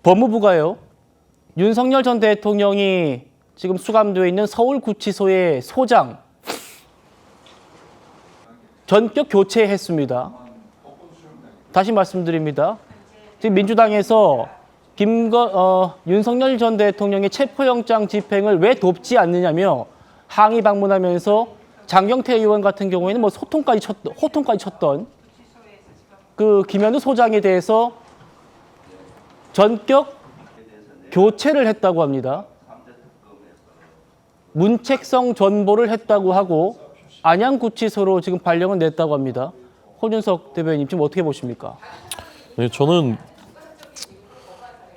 법무부가요, 윤석열 전 대통령이 지금 수감되어 있는 서울구치소의 소장 전격 교체했습니다. 다시 말씀드립니다. 지금 민주당에서 윤석열 전 대통령의 체포영장 집행을 왜 돕지 않느냐며 항의 방문하면서 장경태 의원 같은 경우에는 뭐 호통까지 쳤던 그 김현우 소장에 대해서 전격 교체를 했다고 합니다. 문책성 전보를 했다고 하고 안양구치소로 지금 발령을 냈다고 합니다. 홍준석 대변인 지금 어떻게 보십니까? 네, 저는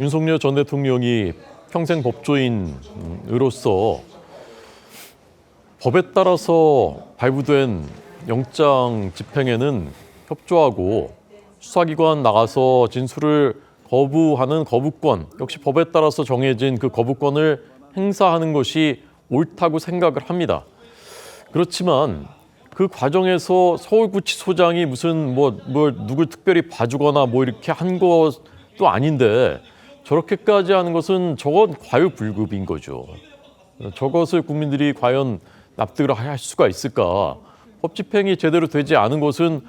윤석열 전 대통령이 평생 법조인으로서 법에 따라서 발부된 영장 집행에는 협조하고 수사기관 나가서 진술을 거부하는 거부권, 역시 법에 따라서 정해진 그 거부권을 행사하는 것이 옳다고 생각을 합니다. 그렇지만 그 과정에서 서울구치소장이 무슨 누굴 특별히 봐주거나 이렇게 한 것도 아닌데 저렇게까지 하는 것은 저건 과유불급인 거죠. 저것을 국민들이 과연 납득을 할 수가 있을까? 법 집행이 제대로 되지 않은 것은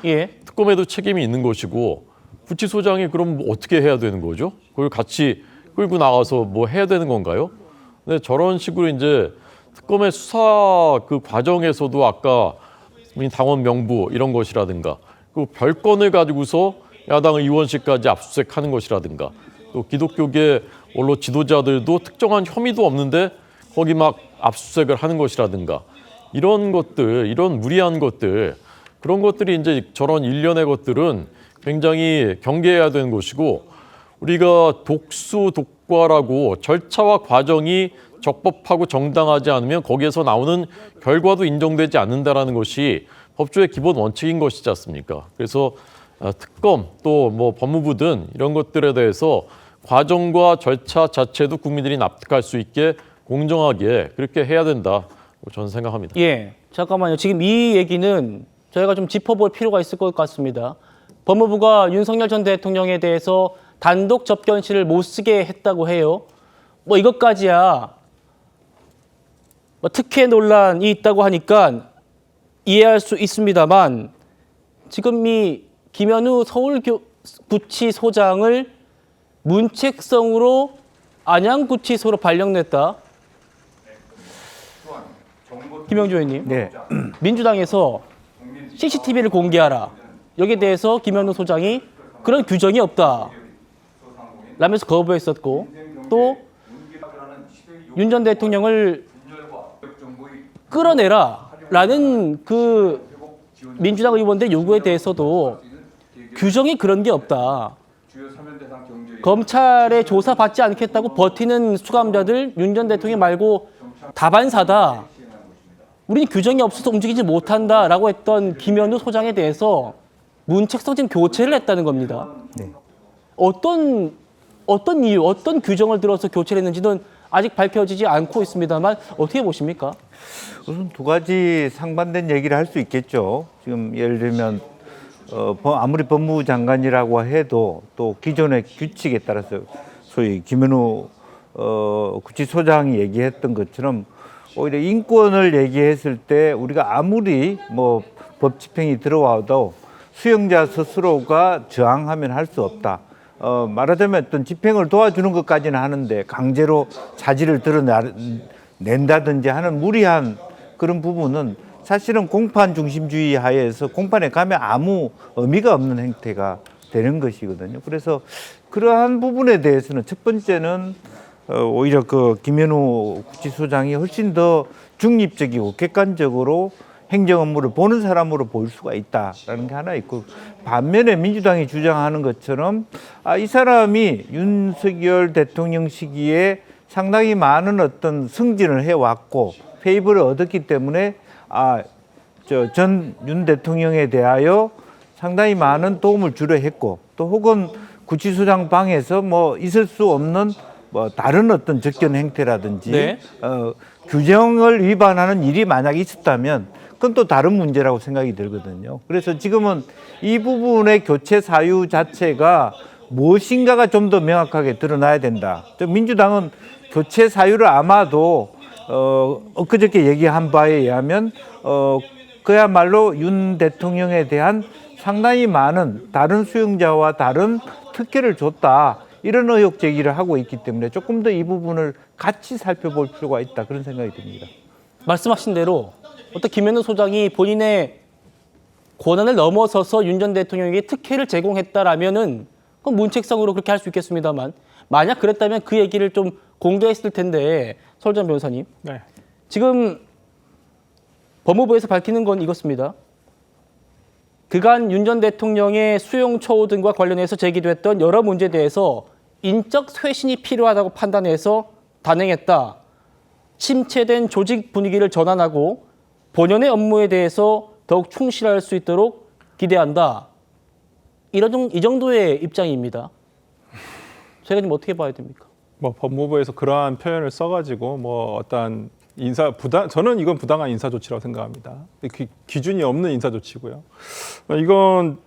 특검에도 책임이 있는 것이고 구치소장이 그럼 어떻게 해야 되는 거죠? 그걸 같이 끌고 나가서 해야 되는 건가요? 근데 저런 식으로 이제 특검의 수사 그 과정에서도 아까 당원 명부 이런 것이라든가 그 별건을 가지고서 야당 의원실까지 압수수색하는 것이라든가 또 기독교계 원로 지도자들도 특정한 혐의도 없는데 거기 막 압수수색을 하는 것이라든가 이런 것들, 이런 무리한 것들, 그런 것들이 이제 저런 일련의 것들은 굉장히 경계해야 되는 것이고 우리가 독수독과라고 절차와 과정이 적법하고 정당하지 않으면 거기에서 나오는 결과도 인정되지 않는다라는 것이 법조의 기본 원칙인 것이지 않습니까? 그래서 특검 또 법무부든 이런 것들에 대해서 과정과 절차 자체도 국민들이 납득할 수 있게 공정하게 그렇게 해야 된다. 저는 생각합니다. 예, 잠깐만요. 지금 이 얘기는 저희가 좀 짚어볼 필요가 있을 것 같습니다. 법무부가 윤석열 전 대통령에 대해서 단독 접견실을 못 쓰게 했다고 해요. 이것까지야 특혜 논란이 있다고 하니까 이해할 수 있습니다만 지금 이 김현우 서울구치소장을 문책성으로 안양구치소로 발령냈다. 김영주 의원님, 네. 민주당에서 CCTV를 공개하라. 여기에 대해서 김현우 소장이 그런 규정이 없다 라면서 거부했었고 또 윤 전 대통령을 끌어내라 라는 그 민주당 의원들의 요구에 대해서도 규정이 그런 게 없다. 검찰의 조사받지 않겠다고 버티는 수감자들 윤 전 대통령 말고 다반사다. 우리는 규정이 없어서 움직이지 못한다라고 했던 김현우 소장에 대해서 문책성 지금 교체를 했다는 겁니다. 네. 어떤 이유, 어떤 규정을 들어서 교체를 했는지는 아직 밝혀지지 않고 있습니다만 어떻게 보십니까? 우선 두 가지 상반된 얘기를 할 수 있겠죠. 지금 예를 들면 아무리 법무부 장관이라고 해도 또 기존의 규칙에 따라서 소위 김현우 구치소장이 얘기했던 것처럼 오히려 인권을 얘기했을 때 우리가 아무리 법 집행이 들어와도 수용자 스스로가 저항하면 할 수 없다. 말하자면 어떤 집행을 도와주는 것까지는 하는데 강제로 자질을 드러낸다든지 하는 무리한 그런 부분은 사실은 공판 중심주의 하에서 공판에 가면 아무 의미가 없는 행태가 되는 것이거든요. 그래서 그러한 부분에 대해서는 첫 번째는 오히려 그 김현우 구치소장이 훨씬 더 중립적이고 객관적으로 행정 업무를 보는 사람으로 보일 수가 있다라는 게 하나 있고, 반면에 민주당이 주장하는 것처럼 이 사람이 윤석열 대통령 시기에 상당히 많은 어떤 승진을 해왔고 페이버를 얻었기 때문에 전 윤 대통령에 대하여 상당히 많은 도움을 주려 했고 또 혹은 구치소장 방에서 있을 수 없는 다른 어떤 접견 행태라든지 규정을 위반하는 일이 만약 있었다면 그건 또 다른 문제라고 생각이 들거든요. 그래서 지금은 이 부분의 교체 사유 자체가 무엇인가가 좀 더 명확하게 드러나야 된다. 민주당은 교체 사유를 아마도 엊그저께 얘기한 바에 의하면 그야말로 윤 대통령에 대한 상당히 많은 다른 수용자와 다른 특혜를 줬다. 이런 의혹 제기를 하고 있기 때문에 조금 더 이 부분을 같이 살펴볼 필요가 있다. 그런 생각이 듭니다. 말씀하신 대로 어떤 김현우 소장이 본인의 권한을 넘어서서 윤 전 대통령에게 특혜를 제공했다라면은 그건 문책상으로 그렇게 할 수 있겠습니다만 만약 그랬다면 그 얘기를 좀 공개했을 텐데 서울장 변호사님 네. 지금 법무부에서 밝히는 건 이것입니다. 그간 윤 전 대통령의 수용 초우 등과 관련해서 제기됐던 여러 문제에 대해서 인적 쇄신이 필요하다고 판단해서 단행했다. 침체된 조직 분위기를 전환하고 본연의 업무에 대해서 더욱 충실할 수 있도록 기대한다. 이 정도의 입장입니다. 저희가 지금 어떻게 봐야 됩니까? 뭐 법무부에서 그러한 표현을 써가지고 뭐 어떤 저는 이건 부당한 인사 조치라고 생각합니다. 기준이 없는 인사 조치고요. 이건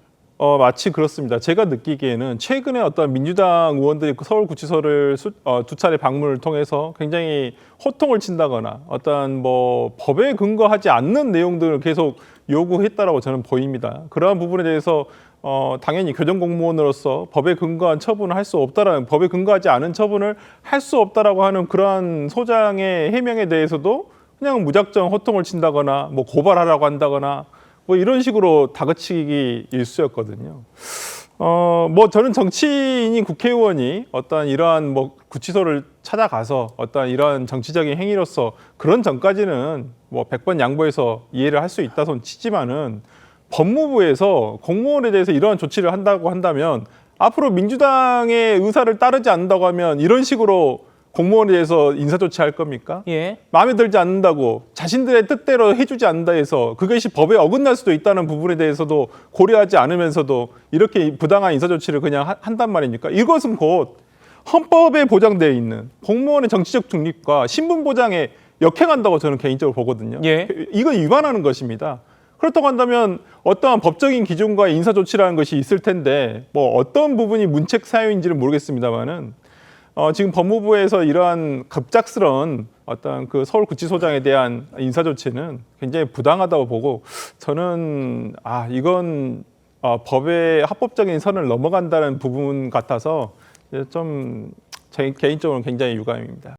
마치 그렇습니다. 제가 느끼기에는 최근에 어떤 민주당 의원들이 서울구치소를 두 차례 방문을 통해서 굉장히 호통을 친다거나 어떤 뭐 법에 근거하지 않는 내용들을 계속 요구했다라고 저는 보입니다. 그러한 부분에 대해서 당연히 교정공무원으로서 법에 근거한 처분을 할 수 없다라는, 법에 근거하지 않은 처분을 할 수 없다라고 하는 그러한 소장의 해명에 대해서도 그냥 무작정 호통을 친다거나 뭐 고발하라고 한다거나 뭐 이런 식으로 다그치기 일쑤였거든요. 뭐 저는 정치인인 국회의원이 어떤 이러한 뭐 구치소를 찾아가서 어떤 이러한 정치적인 행위로서 그런 전까지는 뭐 100번 양보해서 이해를 할 수 있다 손 치지만은 법무부에서 공무원에 대해서 이러한 조치를 한다고 한다면 앞으로 민주당의 의사를 따르지 않는다고 하면 이런 식으로 공무원에 대해서 인사조치할 겁니까? 예. 마음에 들지 않는다고 자신들의 뜻대로 해주지 않는다 해서 그것이 법에 어긋날 수도 있다는 부분에 대해서도 고려하지 않으면서도 이렇게 부당한 인사조치를 그냥 한단 말입니까? 이것은 곧 헌법에 보장되어 있는 공무원의 정치적 중립과 신분 보장에 역행한다고 저는 개인적으로 보거든요. 예. 이건 위반하는 것입니다. 그렇다고 한다면 어떠한 법적인 기준과 인사조치라는 것이 있을 텐데 뭐 어떤 부분이 문책 사유인지는 모르겠습니다만은 지금 법무부에서 이러한 급작스러운 어떤 그 서울구치소장에 대한 인사조치는 굉장히 부당하다고 보고 저는 이건 법의 합법적인 선을 넘어간다는 부분 같아서 좀 제 개인적으로 굉장히 유감입니다.